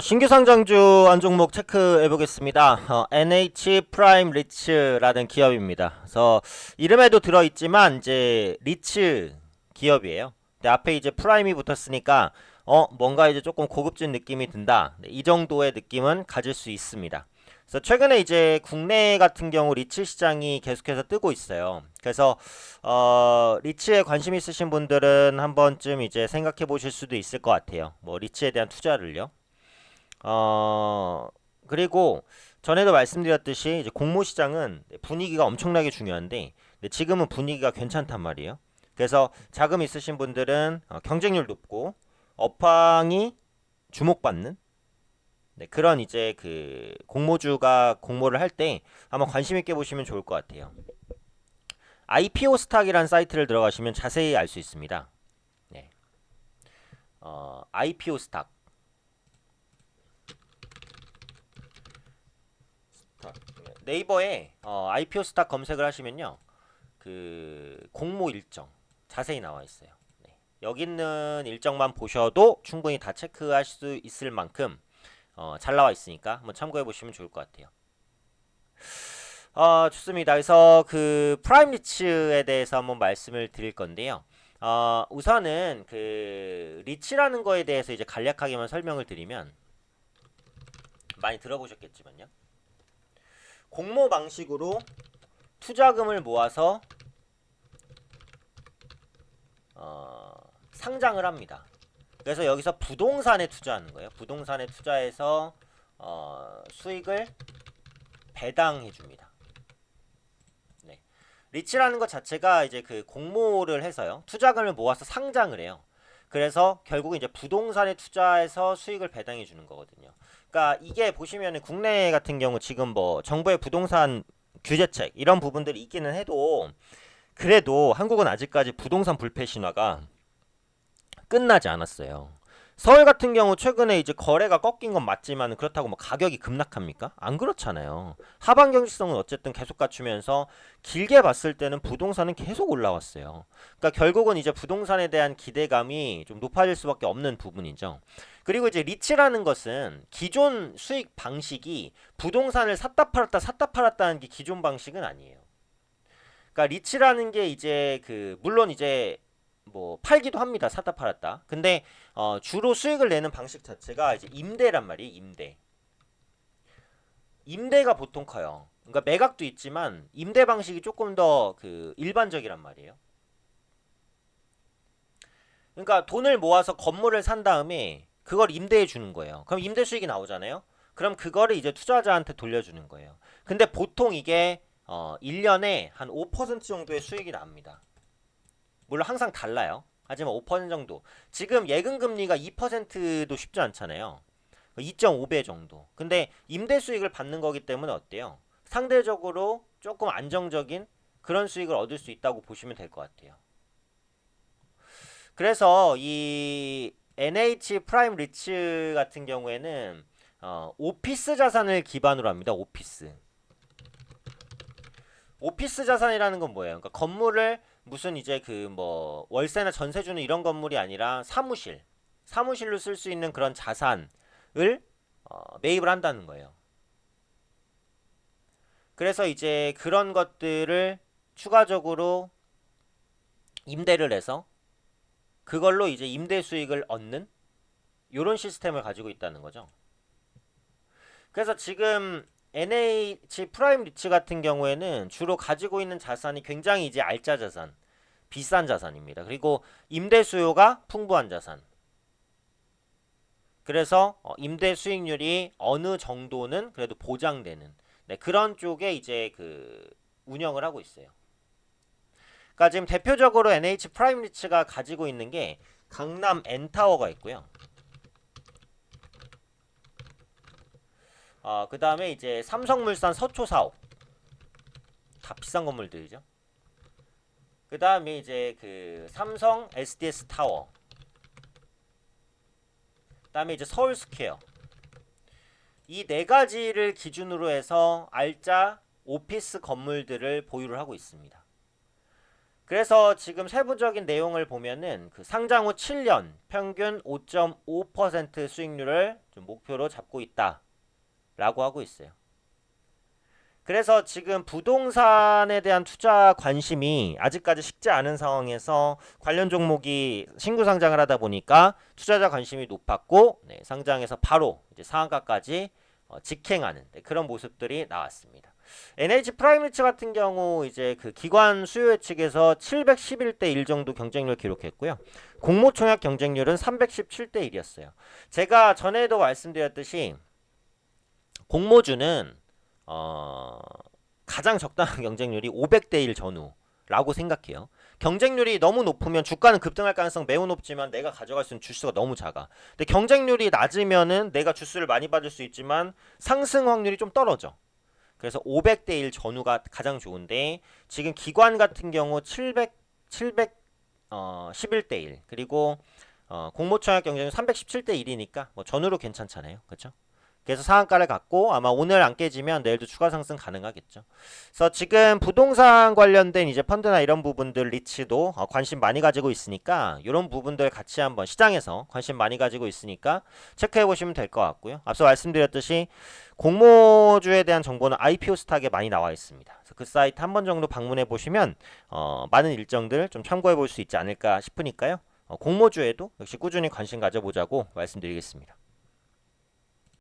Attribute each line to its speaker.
Speaker 1: 신규 상장주 한 종목 체크해 보겠습니다. NH 프라임 리츠라는 기업입니다. 그래서 이름에도 들어있지만 이제 리츠 기업이에요. 근데 앞에 이제 프라임이 붙었으니까 뭔가 이제 조금 고급진 느낌이 든다. 네, 이 정도의 느낌은 가질 수 있습니다. 그래서 최근에 이제 국내 같은 경우 리츠 시장이 계속해서 뜨고 있어요. 그래서 리츠에 관심 있으신 분들은 한 번쯤 이제 생각해 보실 수도 있을 것 같아요. 뭐 리츠에 대한 투자를요. 어, 그리고 전에도 말씀드렸듯이 이제 공모 시장은 분위기가 엄청나게 중요한데 지금은 분위기가 괜찮단 말이에요. 그래서 자금 있으신 분들은 경쟁률 높고 업황이 주목받는 그런 이제 그 공모주가 공모를 할 때 한번 관심 있게 보시면 좋을 것 같아요. IPO 스탁이라는 사이트를 들어가시면 자세히 알 수 있습니다. 네. IPO 스탁. 네이버에 IPO 스탁 검색을 하시면요. 그 공모 일정 자세히 나와 있어요. 네. 여기 있는 일정만 보셔도 충분히 다 체크할 수 있을 만큼 잘 나와 있으니까 한번 참고해 보시면 좋을 것 같아요. 좋습니다. 그래서 그 프라임 리츠에 대해서 한번 말씀을 드릴 건데요. 우선은 그 리츠라는 거에 대해서 이제 간략하게만 설명을 드리면 많이 들어보셨겠지만요. 공모 방식으로 투자금을 모아서 상장을 합니다. 그래서 여기서 부동산에 투자하는 거예요. 부동산에 투자해서 수익을 배당해 줍니다. 네. 리츠라는 것 자체가 이제 그 공모를 해서요. 투자금을 모아서 상장을 해요. 그래서 결국 이제 부동산에 투자해서 수익을 배당해 주는 거거든요. 그러니까 이게 보시면은 국내 같은 경우 지금 뭐 정부의 부동산 규제책 이런 부분들이 있기는 해도 그래도 한국은 아직까지 부동산 불패 신화가 끝나지 않았어요. 서울 같은 경우 최근에 이제 거래가 꺾인 건 맞지만 그렇다고 뭐 가격이 급락합니까? 안 그렇잖아요. 하방 경직성은 어쨌든 계속 갖추면서 길게 봤을 때는 부동산은 계속 올라왔어요. 그러니까 결국은 이제 부동산에 대한 기대감이 좀 높아질 수밖에 없는 부분이죠. 그리고 이제 리츠라는 것은 기존 수익 방식이 부동산을 샀다 팔았다 하는 게 기존 방식은 아니에요. 그러니까 리츠라는 게 이제 그 물론 이제 뭐 팔기도 합니다. 샀다 팔았다. 근데 주로 수익을 내는 방식 자체가 이제 임대란 말이에요. 임대. 임대가 보통 커요. 그러니까 매각도 있지만 임대 방식이 조금 더 그 일반적이란 말이에요. 그러니까 돈을 모아서 건물을 산 다음에 그걸 임대해 주는 거예요. 그럼 임대 수익이 나오잖아요. 그럼 그거를 이제 투자자한테 돌려주는 거예요. 근데 보통 이게 1년에 한 5% 정도의 수익이 납니다. 물론 항상 달라요. 하지만 5% 정도. 지금 예금 금리가 2%도 쉽지 않잖아요. 2.5배 정도. 근데 임대 수익을 받는 거기 때문에 어때요? 상대적으로 조금 안정적인 그런 수익을 얻을 수 있다고 보시면 될 것 같아요. 그래서 이 NH 프라임 리츠 같은 경우에는 오피스 자산을 기반으로 합니다. 오피스. 오피스 자산이라는 건 뭐예요? 그러니까 건물을 무슨 이제 그 뭐 월세나 전세 주는 이런 건물이 아니라 사무실로 쓸 수 있는 그런 자산을 매입을 한다는 거예요. 그래서 이제 그런 것들을 추가적으로 임대를 해서 그걸로 이제 임대 수익을 얻는 이런 시스템을 가지고 있다는 거죠. 그래서 지금 NH 프라임 리츠 같은 경우에는 주로 가지고 있는 자산이 굉장히 이제 알짜 자산, 비싼 자산입니다. 그리고 임대 수요가 풍부한 자산. 그래서 임대 수익률이 어느 정도는 그래도 보장되는 그런 쪽에 이제 그 운영을 하고 있어요. 그러니까 지금 대표적으로 NH 프라임 리츠가 가지고 있는 게 강남 N타워가 있고요. 그 다음에 이제 삼성물산 서초 사업 다 비싼 건물들이죠. 그 다음에 이제 그 삼성 SDS 타워, 그 다음에 이제 서울 스퀘어 이 네 가지를 기준으로 해서 알짜 오피스 건물들을 보유를 하고 있습니다. 그래서 지금 세부적인 내용을 보면은 그 상장 후 7년 평균 5.5% 수익률을 좀 목표로 잡고 있다라고 하고 있어요. 그래서 지금 부동산에 대한 투자 관심이 아직까지 식지 않은 상황에서 관련 종목이 신규 상장을 하다 보니까 투자자 관심이 높았고 네, 상장에서 바로 이제 상한가까지 직행하는 그런 모습들이 나왔습니다. NH 프라임리츠 같은 경우 이제 그 기관 수요 예측에서 711대 1 정도 경쟁률 기록했고요. 공모총액 경쟁률은 317대 1이었어요. 제가 전에도 말씀드렸듯이 공모주는 가장 적당한 경쟁률이 500대 1 전후라고 생각해요. 경쟁률이 너무 높으면 주가는 급등할 가능성 매우 높지만 내가 가져갈 수 있는 주수가 너무 작아. 근데 경쟁률이 낮으면은 내가 주수를 많이 받을 수 있지만 상승 확률이 좀 떨어져. 그래서 500대 1 전후가 가장 좋은데 지금 기관 같은 경우 11대 1 그리고 공모총액 경쟁률 317대 1이니까 뭐 전후로 괜찮잖아요. 그렇죠? 그래서 상한가를 갖고 아마 오늘 안 깨지면 내일도 추가 상승 가능하겠죠. 그래서 지금 부동산 관련된 이제 펀드나 이런 부분들 리츠도 관심 많이 가지고 있으니까 이런 부분들 같이 한번 시장에서 관심 많이 가지고 있으니까 체크해 보시면 될 것 같고요. 앞서 말씀드렸듯이 공모주에 대한 정보는 IPO 스탁에 많이 나와 있습니다. 그래서 그 사이트 한 번 정도 방문해 보시면 많은 일정들 좀 참고해 볼 수 있지 않을까 싶으니까요. 공모주에도 역시 꾸준히 관심 가져보자고 말씀드리겠습니다.